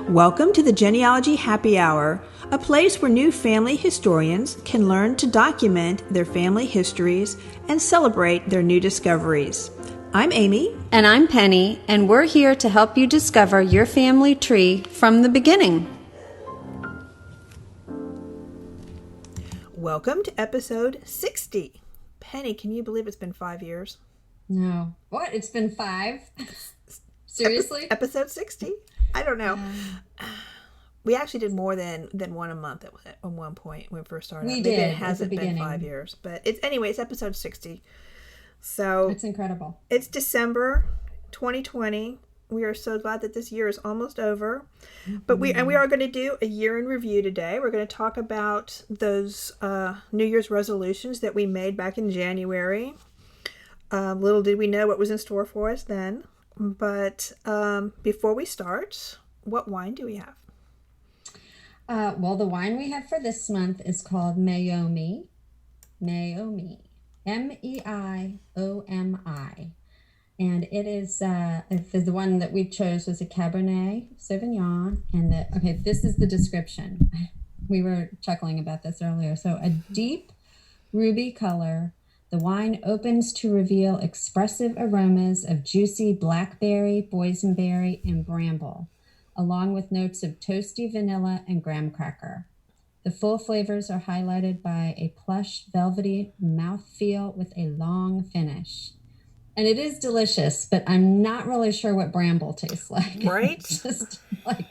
Welcome to the Genealogy Happy Hour, a place where new family historians can learn to document their family histories and celebrate their new discoveries. I'm Amy. And I'm Penny, and we're here to help you discover your family tree from the beginning. Welcome to episode 60. Penny, can you believe it's been 5 years? No. What? It's been 5? Seriously? Episode 60? I don't know. We actually did more than one a month at one point when we first started. We did. It hasn't been 5 years, but it's episode 60. So it's incredible. It's December 2020. We are so glad that this year is almost over. But we are going to do a year in review today. We're going to talk about those New Year's resolutions that we made back in January. Little did we know what was in store for us then. But before we start, what wine do we have? Well, the wine we have for this month is called Meiomi. Meiomi. Meiomi. And it is, the one that we chose was a Cabernet Sauvignon. And this is the description. We were chuckling about this earlier. So a deep ruby color. The wine opens to reveal expressive aromas of juicy blackberry, boysenberry, and bramble, along with notes of toasty vanilla and graham cracker. The full flavors are highlighted by a plush, velvety mouthfeel with a long finish. And it is delicious, but I'm not really sure what bramble tastes like. Right? Just like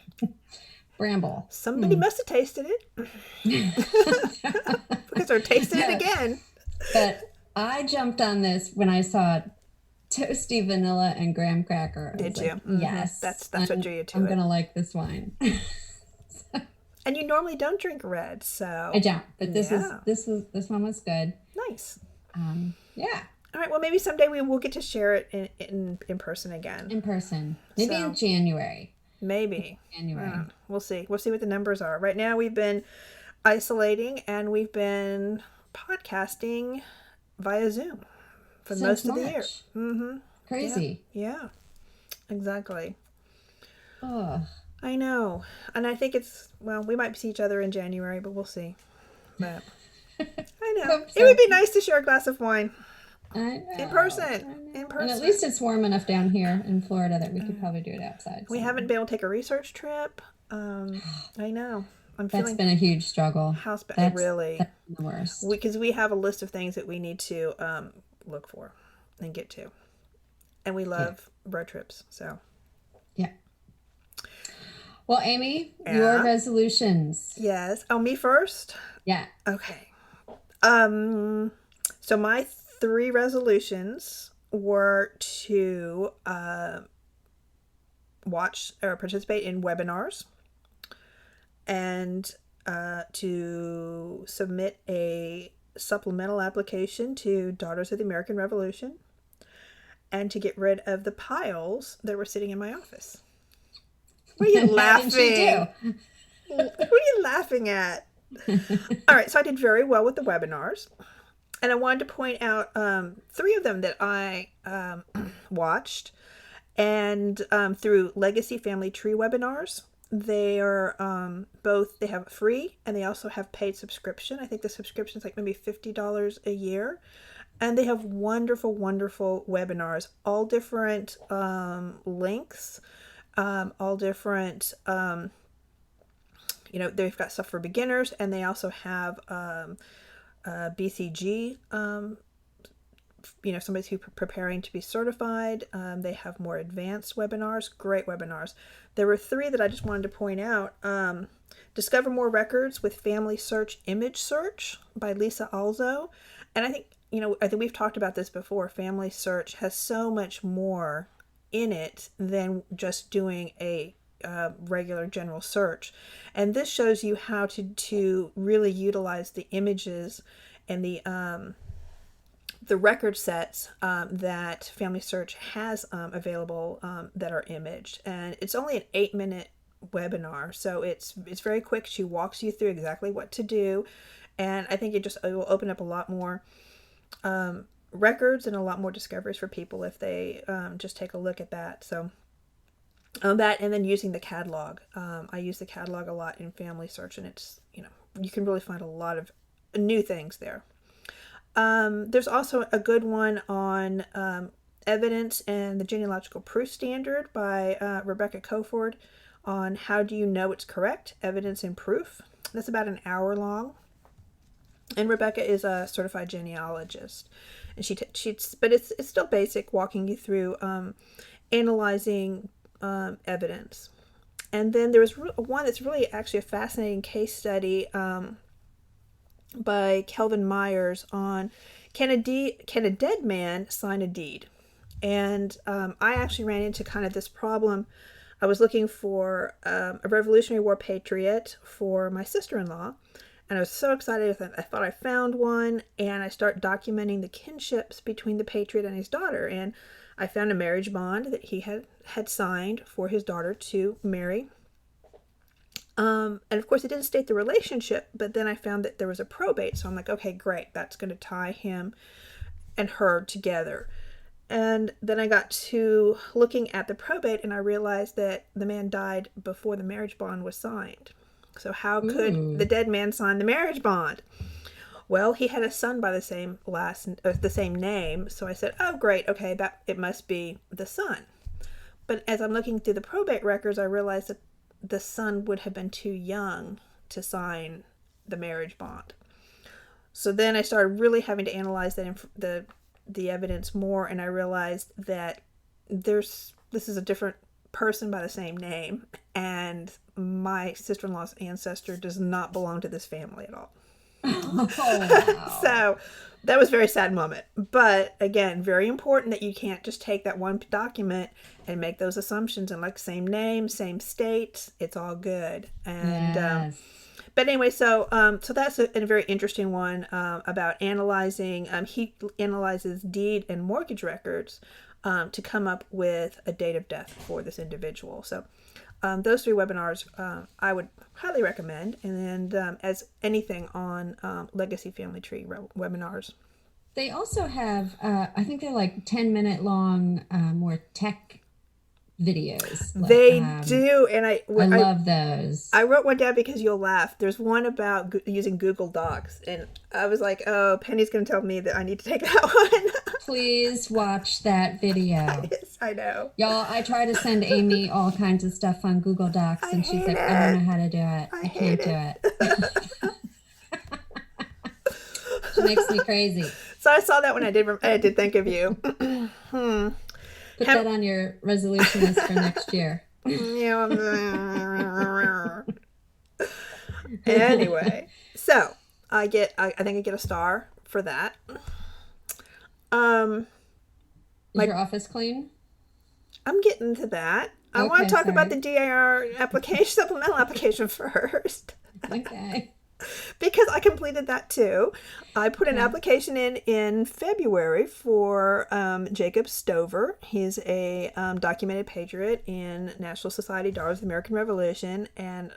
bramble. Somebody must have tasted it. Because they're tasting it again. But I jumped on this when I saw toasty vanilla and graham cracker. Did you? Mm-hmm. Yes. That's what drew you to it. I'm going to like this wine. And you normally don't drink red, so I don't. But this one was good. Nice. Yeah. All right. Well, maybe someday we will get to share it in person again. In person, maybe in January. Maybe January. We'll see. We'll see what the numbers are. Right now, we've been isolating and we've been podcasting via Zoom for most of the year. Mm-hmm. Crazy. Yeah. Exactly. Oh. I know. And I think we might see each other in January, but we'll see. But I know. It would be nice to share a glass of wine. In person. And at least it's warm enough down here in Florida that we could probably do it outside. We haven't been able to take a research trip. I know. That's been a huge struggle. Really. That's the worst. Because we have a list of things that we need to look for and get to. And we love road trips. So. Yeah. Well, Amy, your resolutions. Yes. Oh, me first? Yeah. Okay. So my 3 resolutions were to watch or participate in webinars and to submit a supplemental application to Daughters of the American Revolution and to get rid of the piles that were sitting in my office. What are you laughing? What are you laughing at? All right, so I did very well with the webinars. And I wanted to point out 3 of them that I watched. And through Legacy Family Tree webinars, they are both, they have free and they also have paid subscription. I think the subscription is like maybe $50 a year. And they have wonderful, wonderful webinars, all different lengths, all different, they've got stuff for beginners, and they also have BCG, somebody who's preparing to be certified. They have more advanced webinars, great webinars. There were 3 that I just wanted to point out. Discover More Records with Family Search Image Search by Lisa Alzo. And I think we've talked about this before. Family Search has so much more in it than just doing a regular general search. And this shows you how to really utilize the images and the record sets that Family Search has available that are imaged. And it's only an 8-minute webinar, so it's very quick. She walks you through exactly what to do, and I think it will open up a lot more records and a lot more discoveries for people if they just take a look at that. So That and then using the catalog. I use the catalog a lot in Family Search, and it's, you can really find a lot of new things there. There's also a good one on evidence and the genealogical proof standard by Rebecca Coford on how do you know it's correct, evidence and proof. That's about an hour long. And Rebecca is a certified genealogist, and but it's still basic, walking you through analyzing evidence. And then there was one that's really actually a fascinating case study by Kelvin Myers on can a dead man sign a deed? And I actually ran into kind of this problem. I was looking for a Revolutionary War patriot for my sister-in-law, and I was so excited. I thought I found one, and I start documenting the kinships between the patriot and his daughter. And I found a marriage bond that he had signed for his daughter to marry. And of course, it didn't state the relationship, but then I found that there was a probate. So I'm like, okay, great. That's going to tie him and her together. And then I got to looking at the probate, and I realized that the man died before the marriage bond was signed. So how could the dead man sign the marriage bond? Well, he had a son by the same name. So I said, oh, great. Okay, that it must be the son. But as I'm looking through the probate records, I realized that the son would have been too young to sign the marriage bond. So then I started really having to analyze the evidence more, and I realized that this is a different person by the same name, and my sister-in-law's ancestor does not belong to this family at all. Oh, wow. So that was a very sad moment. But again, very important that you can't just take that one document and make those assumptions and like same name, same state, it's all good. And yes. But anyway, so that's a very interesting one about analyzing. He analyzes deed and mortgage records to come up with a date of death for this individual. So those 3 webinars I would highly recommend. And then as anything on Legacy Family Tree webinars. They also have, I think they're like 10-minute long, more tech videos. They do, and I love those. I wrote one down because you'll laugh. There's one about using Google Docs, and I was like, oh, Penny's going to tell me that I need to take that one. Please watch that video. Yes, I know. Y'all, I try to send Amy all kinds of stuff on Google Docs, and she's like, I don't know how to do it. I can't do it. She makes me crazy. So I saw that when I did think of you. Put that on your resolution list for next year. Anyway, so I think I get a star for that. Is your office clean? I'm getting to that. I want to talk about the DIR supplemental application first. Okay. Because I completed that too. I put an application in February for Jacob Stover. He's a documented patriot in National Society Daughters of the American Revolution, and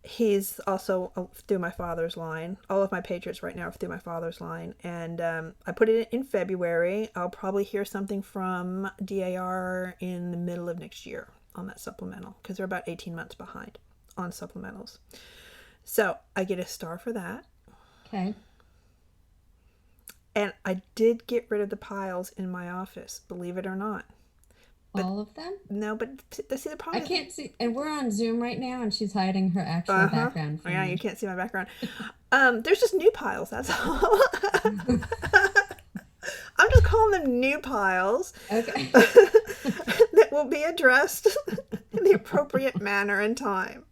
he's also through my father's line. All of my patriots right now are through my father's line, and I put it in February. I'll probably hear something from DAR in the middle of next year on that supplemental, because they're about 18 months behind on supplementals. So I get a star for that. Okay. And I did get rid of the piles in my office, believe it or not. But, all of them? No, but see the problem. I can't see, and we're on Zoom right now, and she's hiding her actual background. Yeah, you can't see my background. There's just new piles. That's all. I'm just calling them new piles. Okay. That will be addressed in the appropriate manner and time.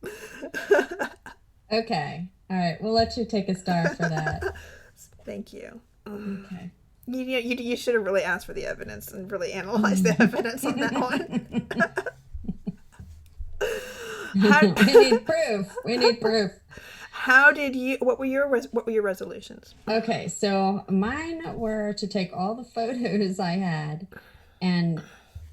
Okay. All right. We'll let you take a star for that. Thank you. Okay. You should have really asked for the evidence and really analyzed the evidence on that one. We need proof. What were your resolutions? Okay, so mine were to take all the photos I had and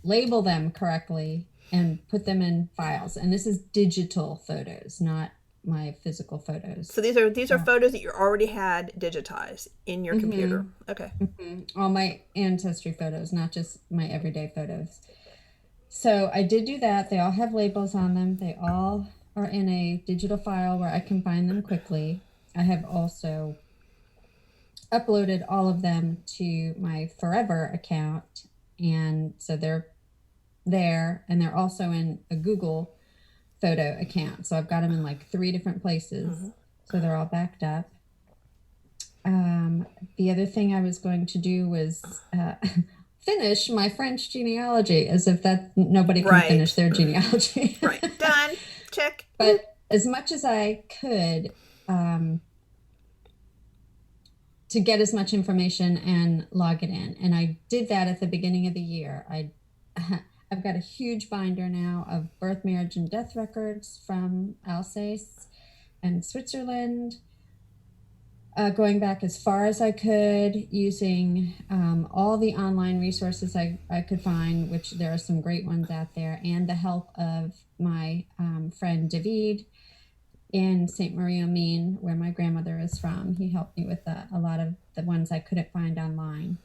label them correctly and put them in files. And this is digital photos, not my physical photos. So these are photos that you already had digitized in your computer. Okay. All my ancestry photos, not just my everyday photos. So I did do that. They all have labels on them. They all are in a digital file where I can find them quickly. I have also uploaded all of them to my Forever account. And so they're there, and they're also in a Google photo account. So I've got them in like 3 different places. So they're all backed up. The other thing I was going to do was finish my French genealogy, as if that nobody can finish Right. their genealogy. Right. Done. Check. But as much as I could, to get as much information and log it in. And I did that at the beginning of the year. I've got a huge binder now of birth, marriage, and death records from Alsace and Switzerland, going back as far as I could, using all the online resources I could find, which there are some great ones out there, and the help of my friend David in St. Marie-aux-Mines, where my grandmother is from. He helped me with a lot of the ones I couldn't find online.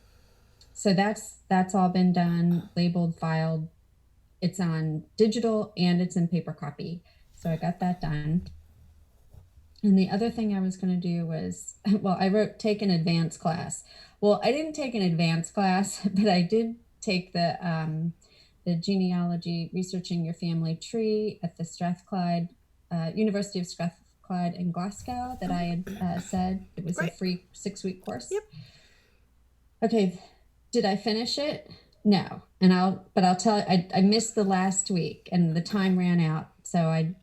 So that's all been done, labeled, filed. It's on digital and it's in paper copy. So I got that done. And the other thing I was going to do was, well, I wrote take an advanced class. Well, I didn't take an advanced class, but I did take the genealogy, researching your family tree at the Strathclyde University of Strathclyde in Glasgow that I had said. It was a free 6-week course. Yep. Okay, did I finish it? No, I'll tell you, I missed the last week and the time ran out, so I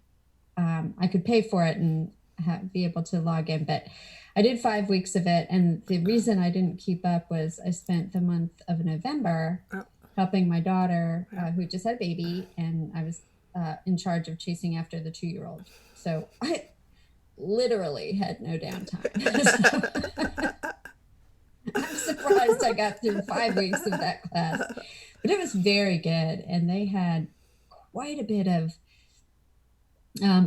could pay for it and be able to log in, but I did 5 weeks of it, and the reason I didn't keep up was I spent the month of November helping my daughter who just had a baby, and I was in charge of chasing after the 2-year-old. So I literally had no downtime. I'm surprised I got through 5 weeks of that class, but it was very good. And they had quite a bit of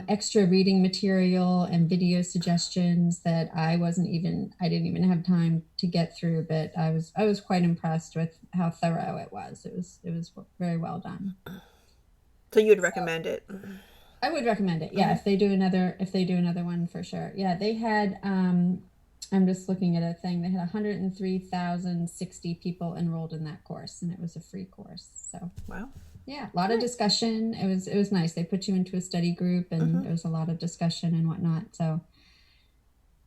extra reading material and video suggestions that I didn't even have time to get through, but I was quite impressed with how thorough it was. It was very well done. So you'd recommend it? I would recommend it. Yeah. If they do another one, for sure. Yeah. They had, I'm just looking at a thing. They had 103,060 people enrolled in that course, and it was a free course. So, wow. Yeah, a lot of discussion. It was nice. They put you into a study group, and there was a lot of discussion and whatnot. So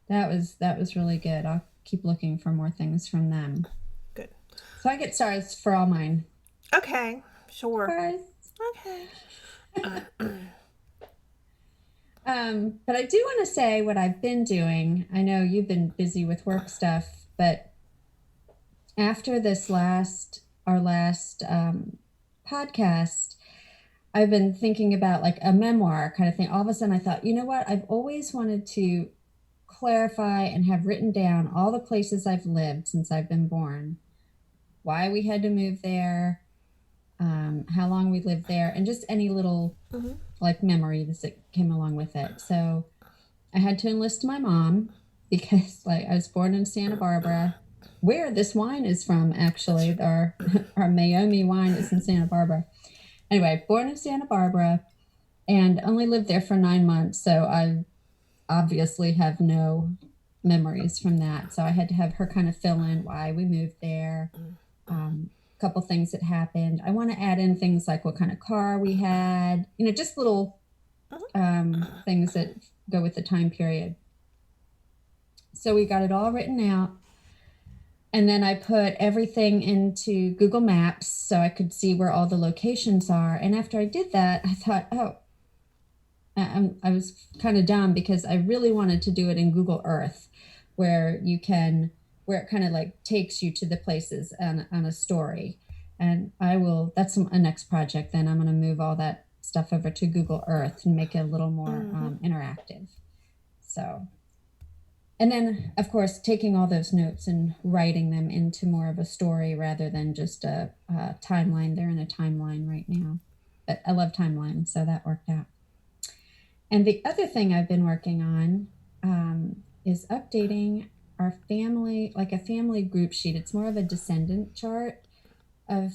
that was really good. I'll keep looking for more things from them. Good. So I get stars for all mine. Okay, sure. Stars. Okay. But I do want to say what I've been doing. I know you've been busy with work stuff, but after our last podcast, I've been thinking about like a memoir kind of thing. All of a sudden I thought, you know what? I've always wanted to clarify and have written down all the places I've lived since I've been born, why we had to move there, how long we lived there, and just any little like memories that came along with it. So I had to enlist my mom because like I was born in Santa Barbara, where this wine is from, actually. Our Mayomi wine is in Santa Barbara. Anyway, born in Santa Barbara and only lived there for 9 months. So I obviously have no memories from that. So I had to have her kind of fill in why we moved there, a couple things that happened. I want to add in things like what kind of car we had, just little things that go with the time period. So we got it all written out. And then I put everything into Google Maps so I could see where all the locations are. And after I did that, I thought, I was kind of dumb because I really wanted to do it in Google Earth, where it kind of like takes you to the places on a story. And that's a next project. Then I'm going to move all that stuff over to Google Earth and make it a little more interactive. So. And then, of course, taking all those notes and writing them into more of a story rather than just a timeline. They're in a timeline right now. But I love timelines, so that worked out. And the other thing I've been working on is updating our family, like a family group sheet. It's more of a descendant chart I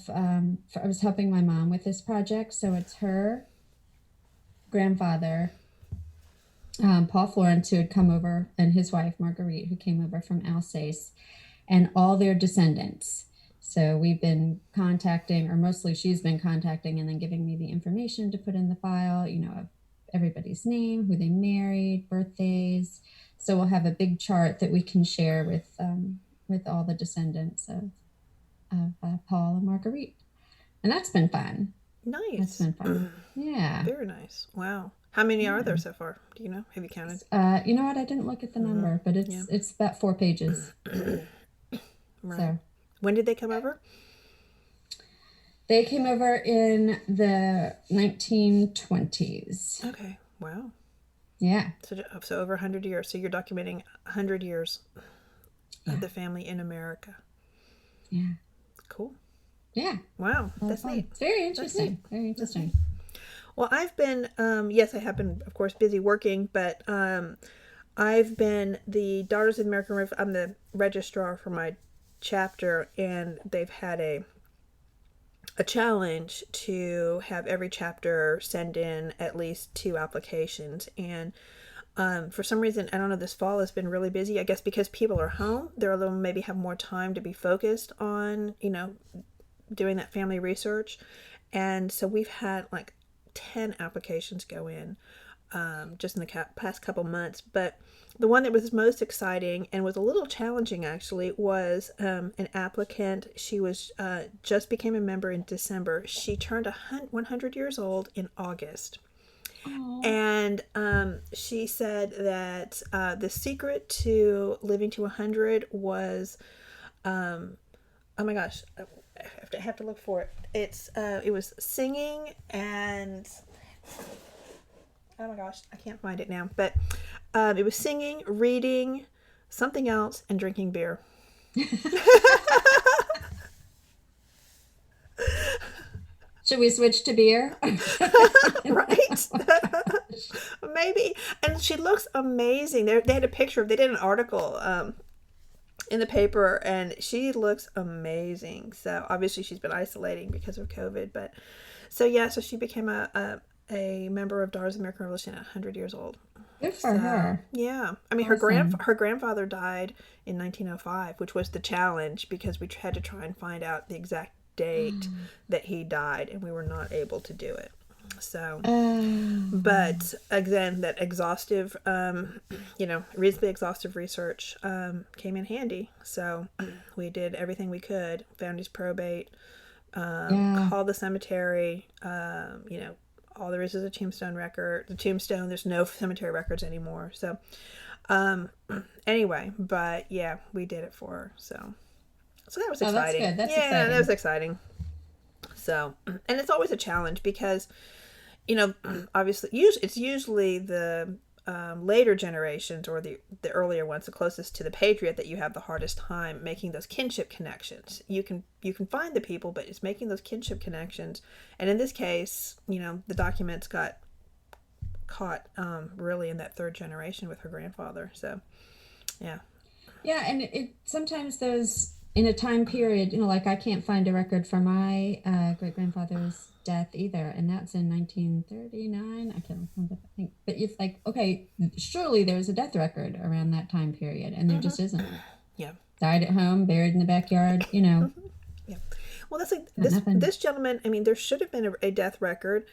was helping my mom with this project. So it's her grandfather, Paul Florence, who had come over, and his wife, Marguerite, who came over from Alsace, and all their descendants. So we've been contacting, or mostly she's been contacting and then giving me the information to put in the file, of everybody's name, who they married, birthdays. So we'll have a big chart that we can share with all the descendants of Paul and Marguerite. And that's been fun. Nice. That's been fun. Yeah. Very nice. Wow. How many are there so far? Do you know? Have you counted? You know what? I didn't look at the number, but it's about 4 pages. Right. So, when did they come over? They came over in the 1920s. Okay. Wow. Yeah. So over 100 years. So you're documenting 100 years of the family in America. Yeah. Cool. Yeah. Wow. That's neat. It's very interesting. Very interesting. Well, I've been, yes, I have been, of course, busy working, but I've been the Daughters of the American Revolution. I'm the registrar for my chapter, and they've had a challenge to have every chapter send in at least 2 applications. And for some reason, I don't know, this fall has been really busy. I guess because people are home, they'll maybe have more time to be focused on, doing that family research. And so we've had like 10 applications go in just in the past couple months. But the one that was most exciting and was a little challenging actually was an applicant. She was just became a member in December. She turned 100 years old in August. Aww. And she said that the secret to living to 100 was, oh my gosh, I have to look for it. It was singing and, oh my gosh, I can't find it now. But it was singing, reading, something else, and drinking beer. Should we switch to beer? Right? Maybe. And she looks amazing. They had a picture they did an article in the paper, and she looks amazing. So obviously she's been isolating because of COVID, but so she became a member of Daughters of the American Revolution at 100 years old. Good for her. Yeah. I mean, awesome. Her grandfather died in 1905, which was the challenge because we had to try and find out the exact date that he died, and we were not able to do it. So, but again, that exhaustive, reasonably exhaustive research came in handy. So we did everything we could, found his probate, called the cemetery, all there is a tombstone record. The tombstone, there's no cemetery records anymore. So, anyway, but yeah, we did it for her. So that was exciting. That's good. That's exciting. That was exciting. So, and it's always a challenge because, obviously, it's usually the later generations or the earlier ones, the closest to the patriot, that you have the hardest time making those kinship connections. You can find the people, but it's making those kinship connections. And in this case, the documents got caught really in that 3rd generation with her grandfather. So, yeah. Yeah, and it sometimes those in a time period, like I can't find a record for my great-grandfather's death either, and that's in 1939. I can't remember, I think. But it's like, okay, surely there's a death record around that time period, and there just isn't. Yeah. Died at home, buried in the backyard, Yeah. Well, that's like this gentleman. I mean, there should have been a death record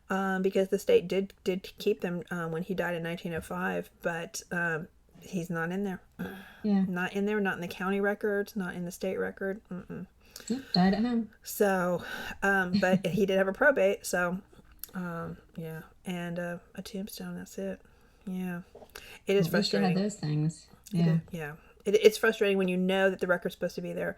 because the state did keep them when he died in 1905, but he's not in there. Yeah. Not in there, not in the county records, not in the state record. Died at home. So, but he did have a probate, so, yeah, and a tombstone, that's it. Yeah. It is frustrating. At least you had those things. Yeah. Yeah. It's frustrating when you know that the record's supposed to be there.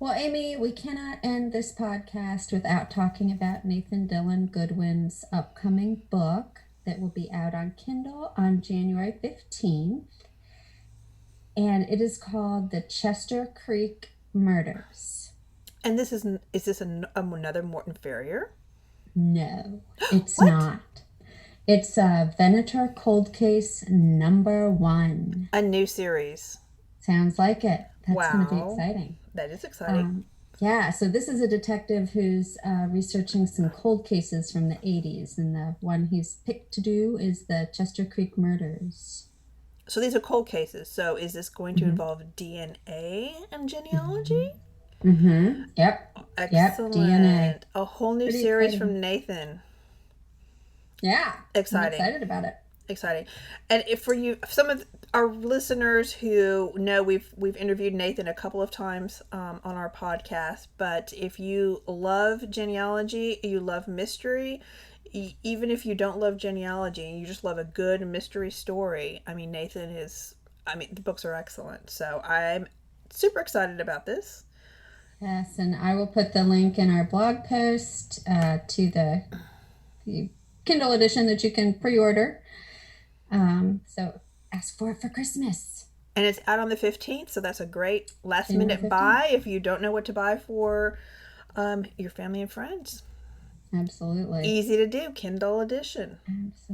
Well, Amy, we cannot end this podcast without talking about Nathan Dillon Goodwin's upcoming book that will be out on Kindle on January 15th. And it is called The Chester Creek Murders. And this is this another Morton Ferrier? No, it's not. It's Venator Cold Case #1. A new series. Sounds like it. That's going to be Wow. exciting. That is exciting. Yeah, so this is a detective who's researching some cold cases from the 80s, and the one he's picked to do is the Chester Creek murders. So these are cold cases. So is this going to Mm-hmm. involve DNA and genealogy? Mm-hmm. Yep. DNA. Excellent. A whole new Pretty series exciting. from Nathan. Yeah, I'm Exciting. excited about it. Exciting. And if for you, some of our listeners who know we've interviewed Nathan a couple of times on our podcast, but if you love genealogy, you love mystery, even if you don't love genealogy and you just love a good mystery story, I mean, Nathan is, I mean, the books are excellent. So I'm super excited about this. Yes, and I will put the link in our blog post to the Kindle edition that you can pre-order. So ask for it for Christmas. And it's out on the 15th, so that's a great last January minute 15th. buy if you don't know what to buy for your family and friends. Absolutely. Easy to do, Kindle edition.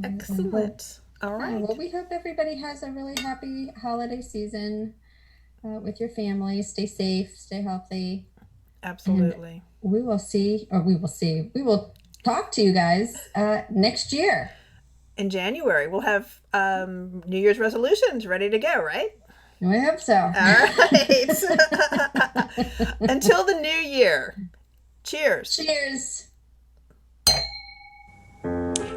Absolutely. Excellent. All right. Well, we hope everybody has a really happy holiday season with your family. Stay safe, stay healthy. Absolutely. And we will talk to you guys next year. In January, we'll have New Year's resolutions ready to go, right? We hope so. All right. Until the new year. Cheers. Cheers.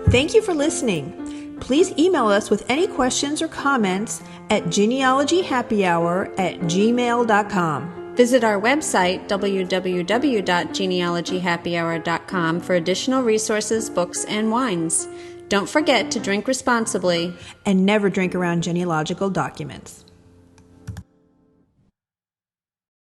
Thank you for listening. Please email us with any questions or comments at genealogyhappyhour@gmail.com. Visit our website, www.genealogyhappyhour.com, for additional resources, books, and wines. Don't forget to drink responsibly and never drink around genealogical documents.